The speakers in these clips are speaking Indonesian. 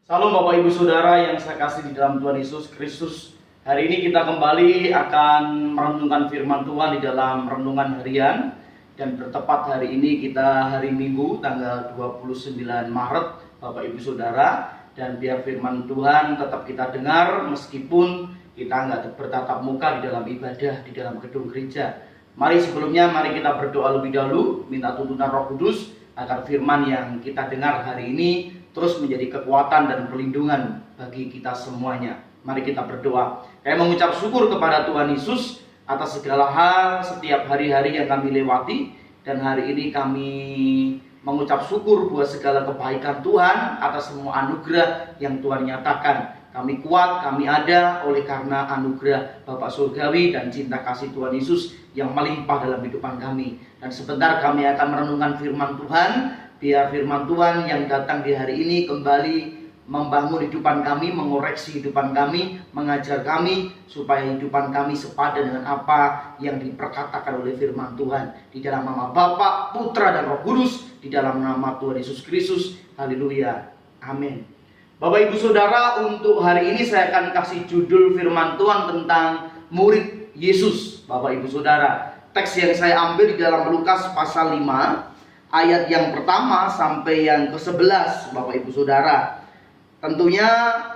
Salam Bapak Ibu Saudara yang saya kasih di dalam Tuhan Yesus Kristus. Hari ini kita kembali akan merenungkan firman Tuhan di dalam renungan harian. Dan bertepat hari ini kita hari Minggu tanggal 29 Maret Bapak Ibu Saudara. Dan biar firman Tuhan tetap kita dengar meskipun kita nggak bertatap muka di dalam ibadah, di dalam gedung gereja. Mari kita berdoa lebih dahulu, minta tuntunan Roh Kudus agar firman yang kita dengar hari ini terus menjadi kekuatan dan perlindungan bagi kita semuanya. Mari kita berdoa. Kami mengucap syukur kepada Tuhan Yesus atas segala hal setiap hari-hari yang kami lewati. Dan hari ini kami mengucap syukur buat segala kebaikan Tuhan atas semua anugerah yang Tuhan nyatakan. Kami kuat, kami ada oleh karena anugerah Bapa Surgawi dan cinta kasih Tuhan Yesus yang melimpah dalam kehidupan kami. Dan sebentar kami akan merenungkan firman Tuhan. Biar firman Tuhan yang datang di hari ini kembali membangun kehidupan kami, mengoreksi kehidupan kami, mengajar kami supaya kehidupan kami sepadan dengan apa yang diperkatakan oleh firman Tuhan. Di dalam nama Bapa, Putra dan Roh Kudus, di dalam nama Tuhan Yesus Kristus. Haleluya. Amin. Bapak Ibu Saudara, untuk hari ini saya akan kasih judul firman Tuhan tentang murid Yesus. Bapak Ibu Saudara, teks yang saya ambil di dalam Lukas pasal 5 ayat yang pertama sampai yang ke-11, Bapak Ibu Saudara. Tentunya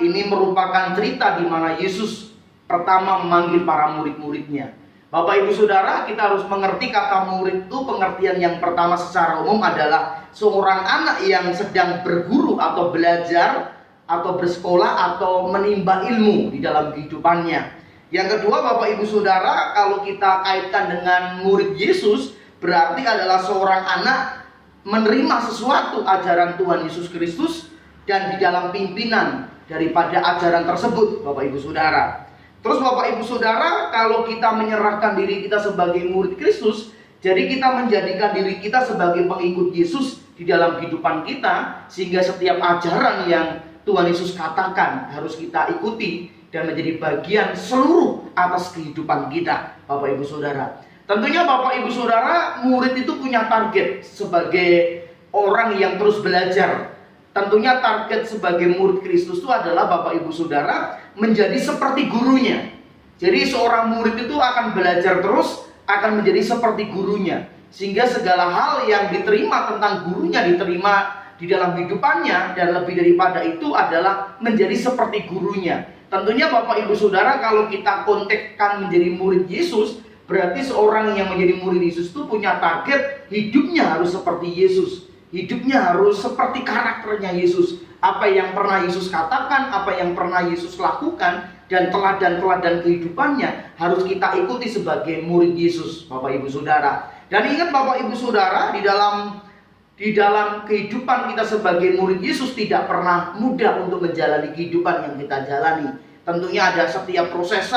ini merupakan cerita di mana Yesus pertama memanggil para murid-muridnya. Bapak Ibu Saudara, kita harus mengerti kata murid itu pengertian yang pertama secara umum adalah seorang anak yang sedang berguru atau belajar atau bersekolah atau menimba ilmu di dalam kehidupannya. Yang kedua, Bapak Ibu Saudara, kalau kita kaitkan dengan murid Yesus, berarti adalah seorang anak menerima sesuatu ajaran Tuhan Yesus Kristus dan di dalam pimpinan daripada ajaran tersebut, Bapak Ibu Saudara. Terus Bapak Ibu Saudara, kalau kita menyerahkan diri kita sebagai murid Kristus, jadi kita menjadikan diri kita sebagai pengikut Yesus di dalam kehidupan kita, sehingga setiap ajaran yang Tuhan Yesus katakan harus kita ikuti dan menjadi bagian seluruh atas kehidupan kita, Bapak Ibu Saudara. Tentunya Bapak Ibu Saudara, murid itu punya target sebagai orang yang terus belajar. Tentunya target sebagai murid Kristus itu adalah Bapak Ibu Saudara menjadi seperti gurunya. Jadi seorang murid itu akan belajar terus, akan menjadi seperti gurunya. Sehingga segala hal yang diterima tentang gurunya diterima di dalam kehidupannya, dan lebih daripada itu adalah menjadi seperti gurunya. Tentunya Bapak Ibu Saudara, kalau kita kontekskan menjadi murid Yesus, berarti seorang yang menjadi murid Yesus itu punya target hidupnya harus seperti Yesus. Hidupnya harus seperti karakternya Yesus. Apa yang pernah Yesus katakan, apa yang pernah Yesus lakukan, dan teladan-teladan kehidupannya harus kita ikuti sebagai murid Yesus, Bapak Ibu Saudara. Dan ingat Bapak Ibu Saudara, di dalam kehidupan kita sebagai murid Yesus tidak pernah mudah untuk menjalani kehidupan yang kita jalani. Tentunya ada setiap proses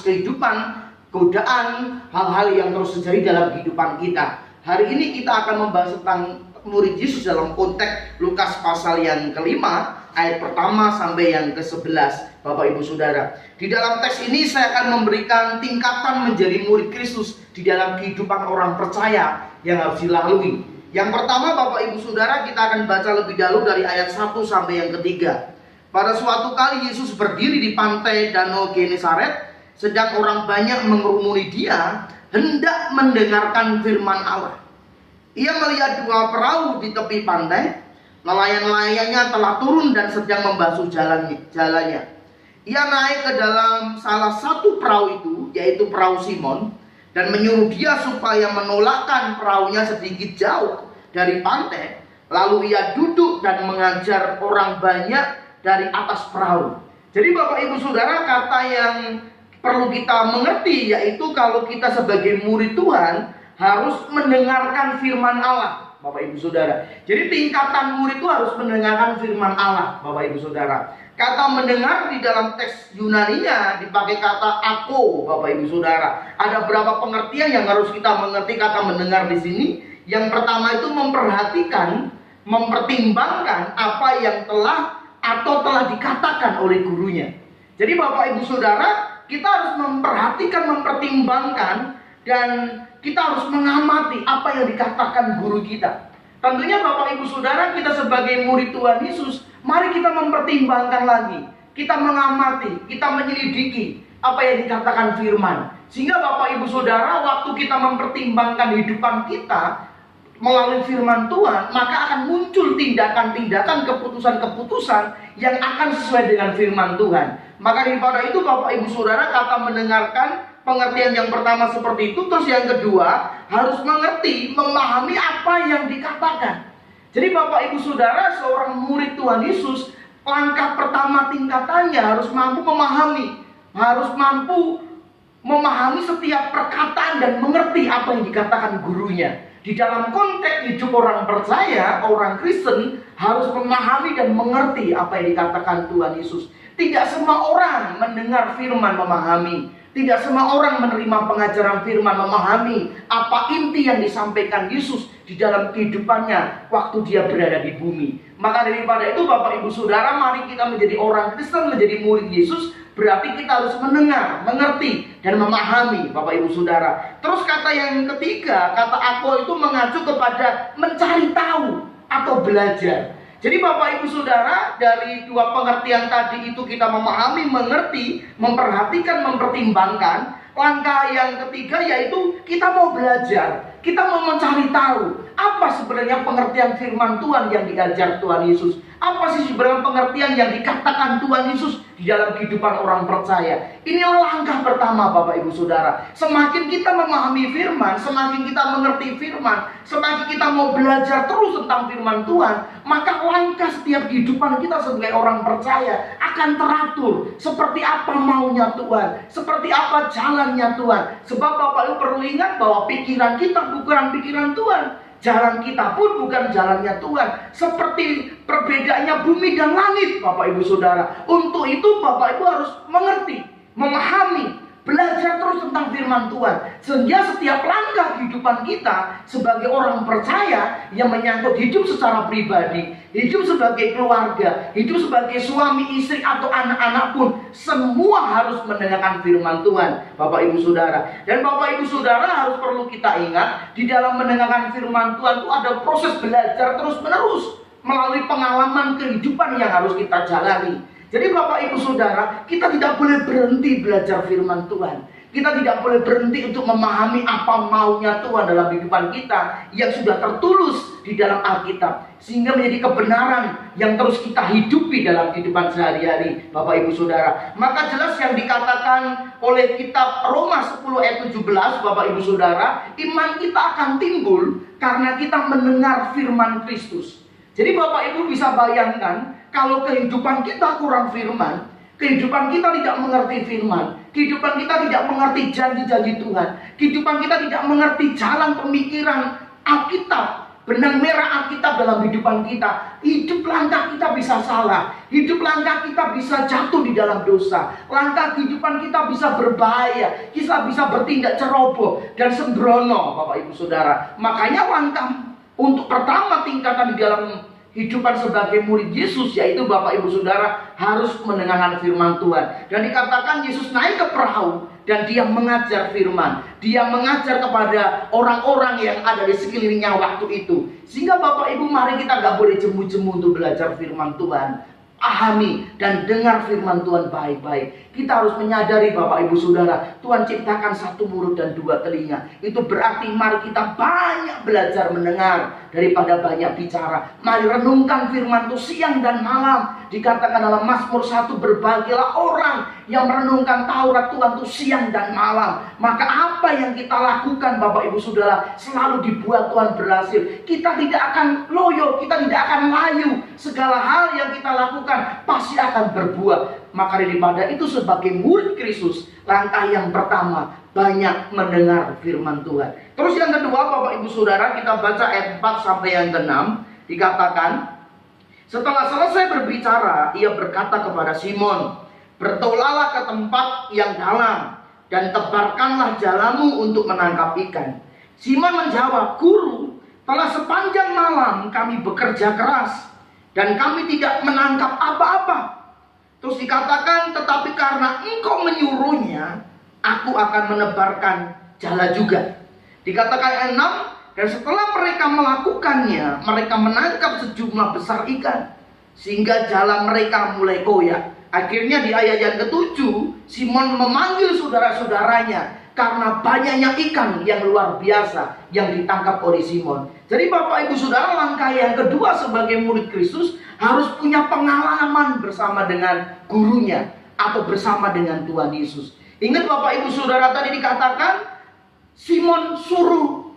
kehidupan, godaan, hal-hal yang terus terjadi dalam kehidupan kita. Hari ini kita akan membahas tentang murid Yesus dalam konteks Lukas pasal yang kelima, ayat pertama sampai yang ke-11, Bapak Ibu Saudara. Di dalam teks ini saya akan memberikan tingkatan menjadi murid Kristus di dalam kehidupan orang percaya yang harus dilalui. Yang pertama, Bapak Ibu Saudara, kita akan baca lebih dahulu dari ayat 1 sampai yang ketiga. Pada suatu kali Yesus berdiri di pantai Danau Genesaret, sedang orang banyak mengerumuni dia, hendak mendengarkan firman Allah. Ia melihat dua perahu di tepi pantai. Nelayan-nelayannya telah turun dan sedang membasuh jalannya. Ia naik ke dalam salah satu perahu itu, yaitu perahu Simon, dan menyuruh dia supaya menolakkan perahunya sedikit jauh dari pantai. Lalu ia duduk dan mengajar orang banyak dari atas perahu. Jadi Bapak Ibu Saudara, kata yang perlu kita mengerti yaitu kalau kita sebagai murid Tuhan harus mendengarkan firman Allah, Bapak Ibu Saudara. Jadi tingkatan murid itu harus mendengarkan firman Allah, Bapak Ibu Saudara. Kata mendengar di dalam teks Yunaninya dipakai kata ako, Bapak Ibu Saudara. Ada berapa pengertian yang harus kita mengerti kata mendengar di sini? Yang pertama itu memperhatikan, mempertimbangkan apa yang telah dikatakan oleh gurunya. Jadi Bapak Ibu Saudara, kita harus memperhatikan, mempertimbangkan, dan kita harus mengamati apa yang dikatakan guru kita. Tentunya Bapak Ibu Saudara, kita sebagai murid Tuhan Yesus, mari kita mempertimbangkan lagi, kita mengamati, kita menyelidiki apa yang dikatakan firman. Sehingga Bapak Ibu Saudara, waktu kita mempertimbangkan kehidupan kita melalui firman Tuhan, maka akan muncul tindakan-tindakan, keputusan-keputusan yang akan sesuai dengan firman Tuhan. Maka daripada itu Bapak Ibu Saudara, kata mendengarkan, pengertian yang pertama seperti itu. Terus yang kedua, harus mengerti, memahami apa yang dikatakan. Jadi Bapak Ibu Saudara, seorang murid Tuhan Yesus, langkah pertama tingkatannya harus mampu memahami. Harus mampu memahami setiap perkataan dan mengerti apa yang dikatakan gurunya. Di dalam konteks hidup orang percaya, orang Kristen harus memahami dan mengerti apa yang dikatakan Tuhan Yesus. Tidak semua orang mendengar firman memahami. Tidak semua orang menerima pengajaran firman memahami apa inti yang disampaikan Yesus di dalam kehidupannya waktu dia berada di bumi. Maka daripada itu Bapak Ibu Saudara, mari kita menjadi orang Kristen, menjadi murid Yesus. Berarti kita harus mendengar, mengerti, dan memahami Bapak Ibu Saudara. Terus kata yang ketiga, kata ako itu mengacu kepada mencari tahu atau belajar. Jadi Bapak Ibu Saudara, dari dua pengertian tadi itu kita memahami, mengerti, memperhatikan, mempertimbangkan. Langkah yang ketiga yaitu kita mau belajar, kita mau mencari tahu apa sebenarnya pengertian firman Tuhan yang diajar Tuhan Yesus. Apa sih sebenarnya pengertian yang dikatakan Tuhan Yesus di dalam kehidupan orang percaya. Inilah langkah pertama Bapak Ibu Saudara. Semakin kita memahami firman, semakin kita mengerti firman, semakin kita mau belajar terus tentang firman Tuhan, maka langkah setiap kehidupan kita sebagai orang percaya akan teratur. Seperti apa maunya Tuhan, seperti apa jalannya Tuhan. Sebab Bapak Ibu perlu ingat bahwa pikiran kita bukan pikiran Tuhan. Jalan kita pun bukan jalannya Tuhan. Seperti perbedaannya bumi dan langit Bapak Ibu Saudara. Untuk itu Bapak Ibu harus mengerti, memahami, belajar terus tentang firman Tuhan. Sehingga setiap langkah kehidupan kita sebagai orang percaya yang menyangkut hidup secara pribadi, hidup sebagai keluarga, hidup sebagai suami, istri, atau anak-anak pun, semua harus mendengarkan firman Tuhan Bapak Ibu Saudara. Dan Bapak Ibu Saudara harus perlu kita ingat, di dalam mendengarkan firman Tuhan itu ada proses belajar terus menerus melalui pengalaman kehidupan yang harus kita jalani. Jadi Bapak Ibu Saudara, kita tidak boleh berhenti belajar firman Tuhan. Kita tidak boleh berhenti untuk memahami apa maunya Tuhan dalam kehidupan kita yang sudah tertulis di dalam Alkitab. Sehingga menjadi kebenaran yang terus kita hidupi dalam kehidupan sehari-hari Bapak Ibu Saudara. Maka jelas yang dikatakan oleh kitab Roma 10 ayat 17 Bapak Ibu Saudara, iman kita akan timbul karena kita mendengar firman Kristus. Jadi Bapak Ibu bisa bayangkan, kalau kehidupan kita kurang firman, kehidupan kita tidak mengerti firman, kehidupan kita tidak mengerti janji-janji Tuhan, kehidupan kita tidak mengerti jalan pemikiran Alkitab, benang merah Alkitab dalam kehidupan kita, hidup langkah kita bisa salah, hidup langkah kita bisa jatuh di dalam dosa, langkah kehidupan kita bisa berbahaya, kita bisa bertindak ceroboh dan sembrono Bapak Ibu Saudara. Makanya langkah untuk pertama tingkatan di dalam kehidupan sebagai murid Yesus, yaitu Bapak Ibu Saudara harus mendengarkan firman Tuhan. Dan dikatakan Yesus naik ke perahu dan dia mengajar firman. Dia mengajar kepada orang-orang yang ada di sekelilingnya waktu itu. Sehingga Bapak Ibu, mari kita gak boleh jemu-jemu untuk belajar firman Tuhan. Pahami dan dengar firman Tuhan baik-baik. Kita harus menyadari Bapak Ibu Saudara, Tuhan ciptakan satu mulut dan dua telinga. Itu berarti mari kita banyak belajar mendengar daripada banyak bicara. Mari renungkan firman itu siang dan malam. Dikatakan dalam Mazmur 1, berbahagialah orang yang merenungkan Taurat Tuhan itu siang dan malam. Maka apa yang kita lakukan Bapak Ibu Saudara selalu dibuat Tuhan berhasil. Kita tidak akan loyo, kita tidak akan layu. Segala hal yang kita lakukan pasti akan berbuah. Maka daripada itu sebagai murid Kristus, langkah yang pertama banyak mendengar firman Tuhan. Terus yang kedua Bapak Ibu Saudara, kita baca ayat 4 sampai yang ke-6. Dikatakan, setelah selesai berbicara, ia berkata kepada Simon, bertolaklah ke tempat yang dalam dan tebarkanlah jalamu untuk menangkap ikan. Simon menjawab, Guru, telah sepanjang malam kami bekerja keras dan kami tidak menangkap apa-apa. Terus dikatakan, tetapi karena engkau menyuruhnya, aku akan menebarkan jala juga. Dikatakan ayat 6, Dan setelah mereka melakukannya, mereka menangkap sejumlah besar ikan, sehingga jalan mereka mulai koyak. Akhirnya di ayat yang ke-7, Simon memanggil saudara-saudaranya karena banyaknya ikan yang luar biasa yang ditangkap oleh Simon. Jadi Bapak Ibu Saudara, langkah yang kedua sebagai murid Kristus harus punya pengalaman bersama dengan gurunya atau bersama dengan Tuhan Yesus. Ingat Bapak Ibu Saudara, tadi dikatakan Simon suruh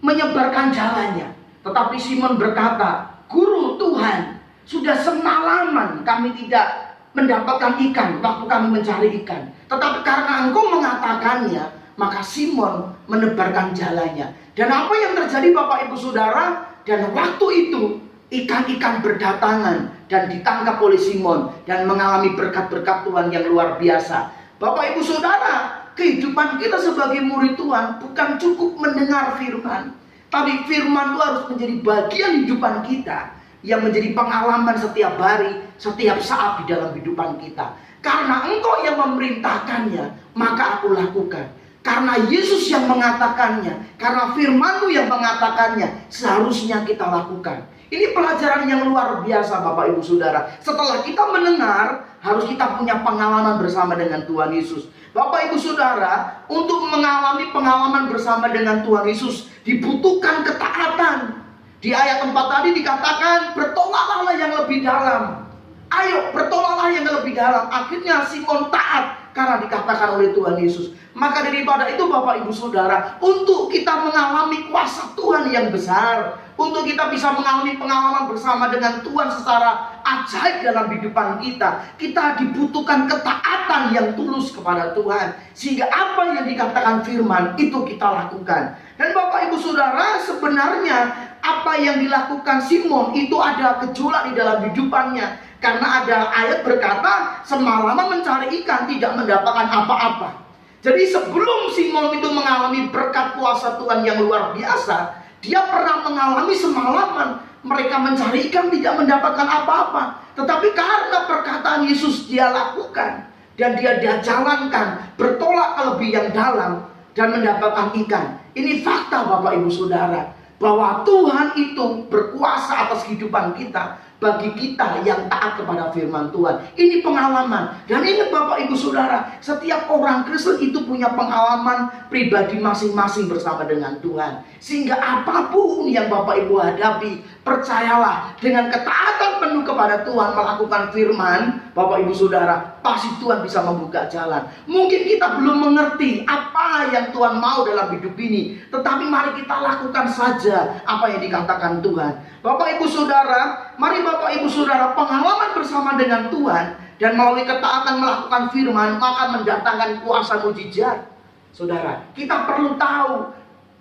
menyebarkan jalannya, tetapi Simon berkata, "Guru, Tuhan, sudah semalaman kami tidak mendapatkan ikan waktu kami mencari ikan. Tetapi karena Engkau mengatakannya, maka Simon menebarkan jalannya." Dan apa yang terjadi Bapak Ibu Saudara? Dan waktu itu ikan-ikan berdatangan dan ditangkap oleh Simon dan mengalami berkat-berkat Tuhan yang luar biasa. Bapak Ibu Saudara, kehidupan kita sebagai murid Tuhan bukan cukup mendengar firman, tapi firman itu harus menjadi bagian kehidupan kita, yang menjadi pengalaman setiap hari, setiap saat di dalam kehidupan kita. Karena Engkau yang memerintahkannya, maka aku lakukan. Karena Yesus yang mengatakannya, karena firman-Mu yang mengatakannya, seharusnya kita lakukan. Ini pelajaran yang luar biasa Bapak Ibu Saudara. Setelah kita mendengar, harus kita punya pengalaman bersama dengan Tuhan Yesus. Bapak Ibu Saudara, untuk mengalami pengalaman bersama dengan Tuhan Yesus dibutuhkan ketaatan. Di ayat 4 tadi dikatakan, bertolaklah yang lebih dalam. Ayo bertolaklah yang lebih dalam. Akhirnya Simon taat karena dikatakan oleh Tuhan Yesus. Maka daripada itu Bapak Ibu Saudara, untuk kita mengalami kuasa Tuhan yang besar, untuk kita bisa mengalami pengalaman bersama dengan Tuhan secara ajaib dalam kehidupan kita, kita dibutuhkan ketaatan yang tulus kepada Tuhan, sehingga apa yang dikatakan firman itu kita lakukan. Dan Bapak Ibu Saudara, sebenarnya apa yang dilakukan Simon itu ada gejolak di dalam kehidupannya. Karena ada ayat berkata, semalaman mencari ikan tidak mendapatkan apa-apa. Jadi sebelum Simon itu mengalami berkat kuasa Tuhan yang luar biasa, dia pernah mengalami semalaman mereka mencari ikan tidak mendapatkan apa-apa. Tetapi karena perkataan Yesus dia lakukan, dan dia jalankan, bertolak ke lebih yang dalam dan mendapatkan ikan. Ini fakta Bapak Ibu Saudara, bahwa Tuhan itu berkuasa atas kehidupan kita, bagi kita yang taat kepada firman Tuhan. Ini pengalaman. Dan ingat Bapak Ibu Saudara, setiap orang Kristen itu punya pengalaman pribadi masing-masing bersama dengan Tuhan. Sehingga apapun yang Bapak Ibu hadapi, percayalah, dengan ketaatan penuh kepada Tuhan, melakukan firman, Bapak Ibu Saudara, pasti Tuhan bisa membuka jalan. Mungkin kita belum mengerti apa yang Tuhan mau dalam hidup ini, tetapi mari kita lakukan saja apa yang dikatakan Tuhan. Bapak Ibu Saudara, mari Bapak Ibu Saudara, pengalaman bersama dengan Tuhan dan melalui ketaatan melakukan firman, maka mendatangkan kuasa mujizat. Saudara, kita perlu tahu,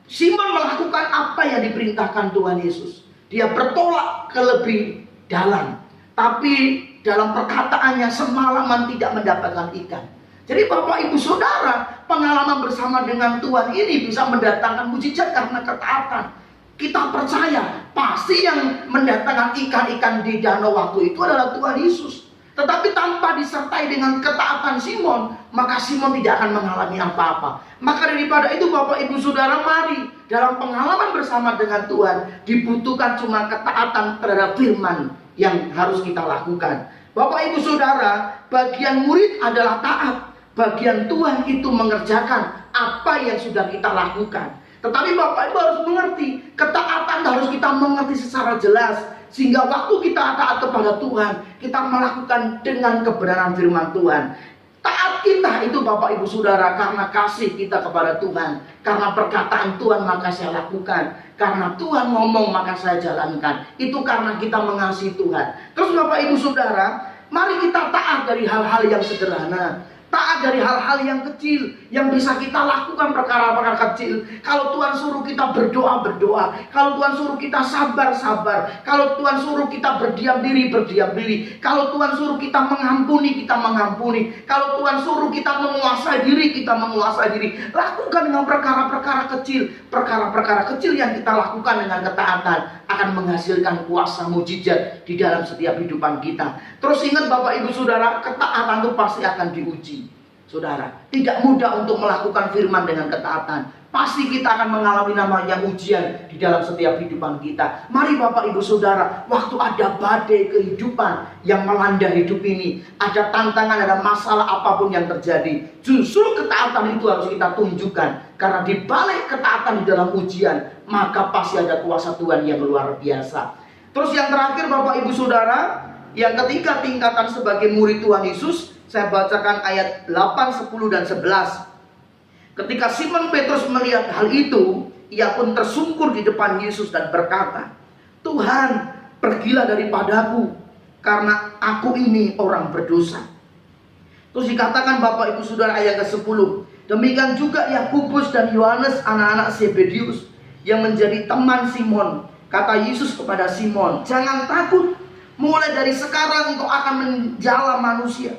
Simon melakukan apa yang diperintahkan Tuhan Yesus. Dia bertolak ke lebih dalam, tapi dalam perkataannya semalaman tidak mendapatkan ikan. Jadi Bapak Ibu Saudara, pengalaman bersama dengan Tuhan ini bisa mendatangkan mujizat karena ketaatan. Kita percaya pasti yang mendatangkan ikan-ikan di danau waktu itu adalah Tuhan Yesus. Tetapi tanpa disertai dengan ketaatan Simon, maka Simon tidak akan mengalami apa-apa. Maka daripada itu Bapak Ibu Saudara, mari dalam pengalaman bersama dengan Tuhan dibutuhkan cuma ketaatan terhadap firman yang harus kita lakukan. Bapak Ibu Saudara, bagian murid adalah taat. Bagian Tuhan itu mengerjakan apa yang sudah kita lakukan. Tetapi Bapak Ibu harus mengerti, ketaatan harus kita mengerti secara jelas. Sehingga waktu kita taat kepada Tuhan, kita melakukan dengan kebenaran firman Tuhan. Taat kita itu Bapak Ibu Saudara karena kasih kita kepada Tuhan. Karena perkataan Tuhan maka saya lakukan. Karena Tuhan ngomong maka saya jalankan. Itu karena kita mengasihi Tuhan. Terus Bapak Ibu Saudara, mari kita taat dari hal-hal yang sederhana. Taat dari hal-hal yang kecil, yang bisa kita lakukan perkara-perkara kecil. Kalau Tuhan suruh kita berdoa, berdoa. Kalau Tuhan suruh kita sabar, sabar. Kalau Tuhan suruh kita berdiam diri, berdiam diri. Kalau Tuhan suruh kita mengampuni, kita mengampuni. Kalau Tuhan suruh kita menguasai diri, kita menguasai diri. Lakukan dengan perkara-perkara kecil. Perkara-perkara kecil yang kita lakukan dengan ketaatan akan menghasilkan kuasa mujizat di dalam setiap kehidupan kita. Terus ingat Bapak Ibu Saudara, ketaatan itu pasti akan diuji. Saudara, tidak mudah untuk melakukan firman dengan ketaatan. Pasti kita akan mengalami namanya ujian di dalam setiap kehidupan kita. Mari Bapak Ibu Saudara, waktu ada badai kehidupan yang melanda hidup ini, ada tantangan, ada masalah apapun yang terjadi, justru ketaatan itu harus kita tunjukkan. Karena di balik ketaatan di dalam ujian, maka pasti ada kuasa Tuhan yang luar biasa. Terus yang terakhir Bapak Ibu Saudara, yang ketiga tingkatan sebagai murid Tuhan Yesus, saya bacakan ayat 8, 10, dan 11. Ketika Simon Petrus melihat hal itu, ia pun tersungkur di depan Yesus dan berkata, "Tuhan, pergilah daripadaku, karena aku ini orang berdosa." Terus dikatakan Bapak Ibu Saudara ayat ke-10, demikian juga Yakobus dan Yohanes anak-anak Zebedius yang menjadi teman Simon. Kata Yesus kepada Simon, "Jangan takut, mulai dari sekarang engkau akan menjala manusia."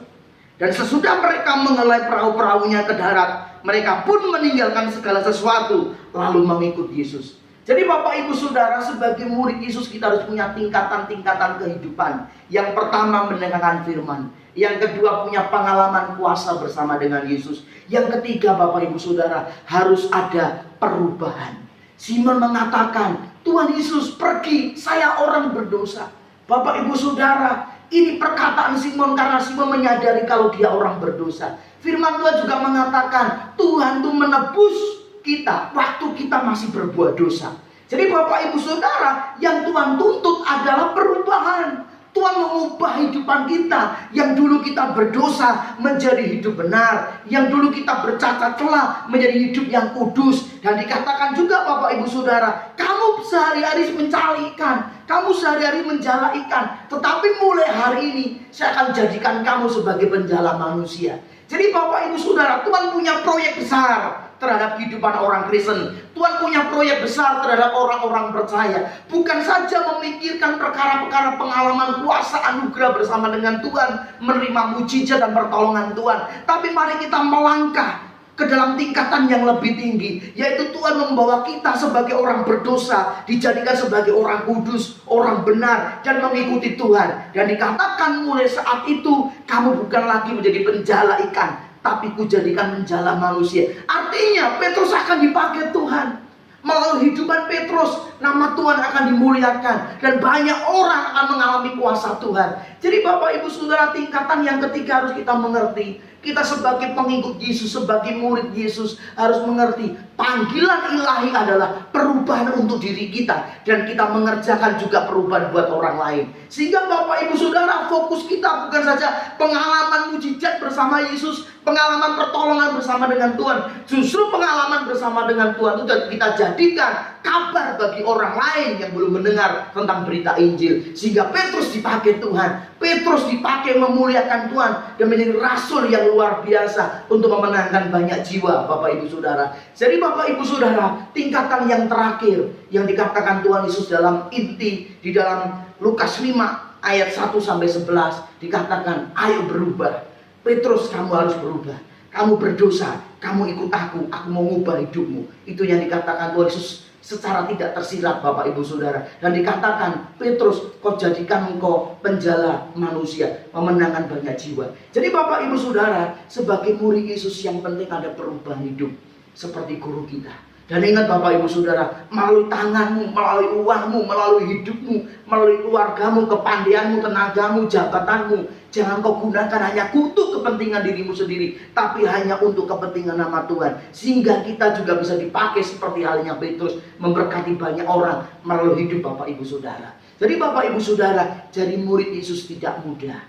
Dan sesudah mereka mengelai perahu-perahunya ke darat, mereka pun meninggalkan segala sesuatu lalu mengikut Yesus. Jadi Bapak Ibu Saudara, sebagai murid Yesus kita harus punya tingkatan-tingkatan kehidupan. Yang pertama mendengarkan firman. Yang kedua punya pengalaman kuasa bersama dengan Yesus. Yang ketiga Bapak Ibu Saudara, harus ada perubahan. Simon mengatakan, "Tuhan Yesus, pergi, saya orang berdosa." Bapak Ibu Saudara, ini perkataan Simon karena Simon menyadari kalau dia orang berdosa. Firman Tuhan juga mengatakan Tuhan itu menebus kita waktu kita masih berbuat dosa. Jadi Bapak Ibu Saudara, yang Tuhan tuntut adalah perubahan. Tuhan mengubah hidupan kita. Yang dulu kita berdosa menjadi hidup benar. Yang dulu kita bercacat celah menjadi hidup yang kudus. Dan dikatakan juga Bapak Ibu Saudara, kamu sehari-hari mencari ikan, kamu sehari-hari menjala ikan, tetapi mulai hari ini saya akan jadikan kamu sebagai penjala manusia. Jadi Bapak Ibu Saudara, Tuhan punya proyek besar terhadap kehidupan orang Kristen. Tuhan punya proyek besar terhadap orang-orang percaya. Bukan saja memikirkan perkara-perkara pengalaman kuasa anugerah bersama dengan Tuhan, menerima mujizat dan pertolongan Tuhan, tapi mari kita melangkah ke dalam tingkatan yang lebih tinggi, yaitu Tuhan membawa kita sebagai orang berdosa dijadikan sebagai orang kudus, orang benar, dan mengikuti Tuhan. Dan dikatakan mulai saat itu kamu bukan lagi menjadi penjala ikan, tapi kujadikan menjala manusia. Artinya Petrus akan dipakai Tuhan. Melalui hidupan Petrus, nama Tuhan akan dimuliakan dan banyak orang akan mengalami kuasa Tuhan. Jadi Bapak Ibu Saudara, tingkatan yang ketiga harus kita mengerti. Kita sebagai pengikut Yesus, sebagai murid Yesus harus mengerti panggilan ilahi adalah perubahan untuk diri kita, dan kita mengerjakan juga perubahan buat orang lain. Sehingga Bapak Ibu Saudara, fokus kita bukan saja pengalaman mujizat bersama Yesus, pengalaman pertolongan bersama dengan Tuhan. Justru pengalaman bersama dengan Tuhan itu kita jadikan kabar bagi orang lain yang belum mendengar tentang berita Injil. Sehingga Petrus dipakai Tuhan, Petrus dipakai memuliakan Tuhan dan menjadi rasul yang luar biasa untuk memenangkan banyak jiwa Bapak Ibu Saudara. Jadi Bapak Ibu Saudara, tingkatan yang terakhir yang dikatakan Tuhan Yesus dalam inti di dalam Lukas 5 ayat 1-11 dikatakan, "Ayo berubah." Petrus, kamu harus berubah. Kamu berdosa, kamu ikut aku mau mengubah hidupmu. Itu yang dikatakan Tuhan Yesus secara tidak tersirat Bapak Ibu Saudara. Dan dikatakan, "Petrus, kau jadikan engkau penjala manusia, memenangkan banyak jiwa." Jadi Bapak Ibu Saudara, sebagai murid Yesus yang penting ada perubahan hidup seperti guru kita. Dan ingat Bapak Ibu Saudara, melalui tanganmu, melalui uangmu, melalui hidupmu, melalui keluargamu, kepandaianmu, tenagamu, jabatanmu, jangan kau gunakan hanya untuk kepentingan dirimu sendiri, tapi hanya untuk kepentingan nama Tuhan. Sehingga kita juga bisa dipakai seperti halnya Petrus, memberkati banyak orang melalui hidup Bapak Ibu Saudara. Jadi Bapak Ibu Saudara, jadi murid Yesus tidak mudah.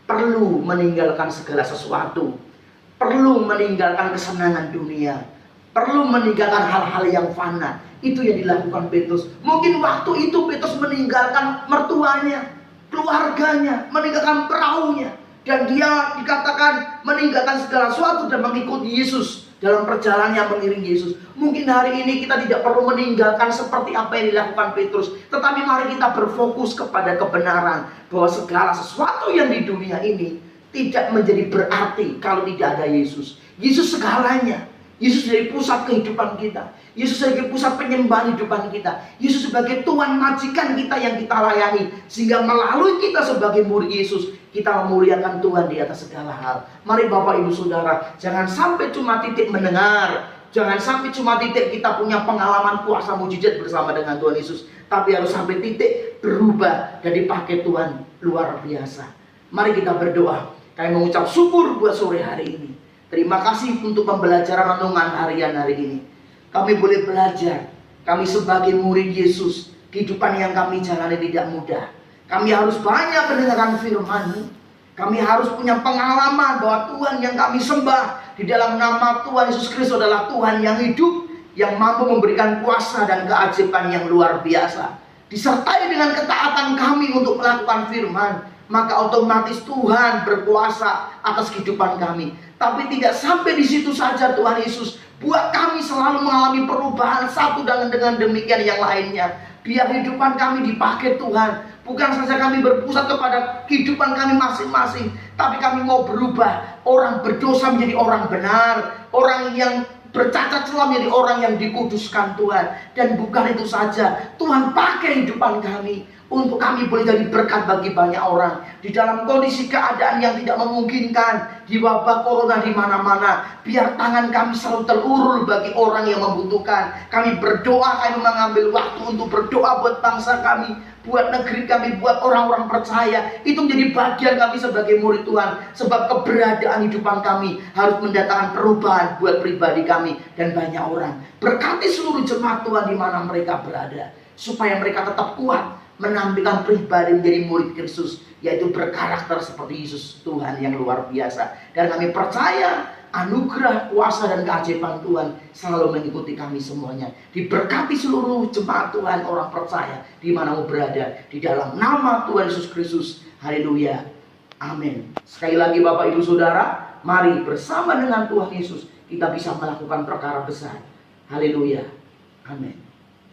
Perlu meninggalkan segala sesuatu, perlu meninggalkan kesenangan dunia, perlu meninggalkan hal-hal yang fana. Itu yang dilakukan Petrus. Mungkin waktu itu Petrus meninggalkan mertuanya, keluarganya, meninggalkan perahunya, dan dia dikatakan meninggalkan segala sesuatu dan mengikuti Yesus dalam perjalanannya mengiring Yesus. Mungkin hari ini kita tidak perlu meninggalkan seperti apa yang dilakukan Petrus, tetapi mari kita berfokus kepada kebenaran bahwa segala sesuatu yang di dunia ini tidak menjadi berarti kalau tidak ada Yesus. Yesus segalanya. Yesus jadi pusat kehidupan kita. Yesus sebagai pusat penyembahan kehidupan kita. Yesus sebagai Tuhan majikan kita yang kita layani. Sehingga melalui kita sebagai murid Yesus, kita memuliakan Tuhan di atas segala hal. Mari Bapak Ibu Saudara, jangan sampai cuma titik mendengar. Jangan sampai cuma titik kita punya pengalaman kuasa mujizat bersama dengan Tuhan Yesus. Tapi harus sampai titik berubah dan dipakai Tuhan luar biasa. Mari kita berdoa. Kami mengucap syukur buat sore hari ini. Terima kasih untuk pembelajaran renungan harian hari ini. Kami boleh belajar. Kami sebagai murid Yesus, kehidupan yang kami jalani tidak mudah. Kami harus banyak mendengarkan firman-Mu. Kami harus punya pengalaman bahwa Tuhan yang kami sembah di dalam nama Tuhan Yesus Kristus adalah Tuhan yang hidup, yang mampu memberikan kuasa dan keajaiban yang luar biasa. Disertai dengan ketaatan kami untuk melakukan firman, maka otomatis Tuhan berkuasa atas kehidupan kami. Tapi tidak sampai di situ saja Tuhan Yesus. Buat kami selalu mengalami perubahan satu dengan demikian yang lainnya. Biar kehidupan kami dipakai Tuhan. Bukan saja kami berpusat kepada kehidupan kami masing-masing, tapi kami mau berubah. Orang berdosa menjadi orang benar. Orang yang bercacat celah menjadi orang yang dikuduskan Tuhan. Dan bukan itu saja, Tuhan pakai kehidupan kami untuk kami boleh jadi berkat bagi banyak orang. Di dalam kondisi keadaan yang tidak memungkinkan, di wabah corona di mana-mana, biar tangan kami selalu terulur bagi orang yang membutuhkan. Kami berdoa, kami mengambil waktu untuk berdoa buat bangsa kami, buat negeri kami, buat orang-orang percaya. Itu menjadi bagian kami sebagai murid Tuhan. Sebab keberadaan hidupan kami harus mendatangkan perubahan buat pribadi kami dan banyak orang. Berkati seluruh jemaat Tuhan di mana mereka berada, supaya mereka tetap kuat menampilkan pribadi menjadi murid Kristus, yaitu berkarakter seperti Yesus Tuhan yang luar biasa. Dan kami percaya anugerah, kuasa dan keajaiban Tuhan selalu mengikuti kami semuanya. Diberkati seluruh jemaat Tuhan, orang percaya di mana mau berada, di dalam nama Tuhan Yesus Kristus. Haleluya, amin. Sekali lagi Bapak Ibu Saudara, mari bersama dengan Tuhan Yesus kita bisa melakukan perkara besar. Haleluya, amin.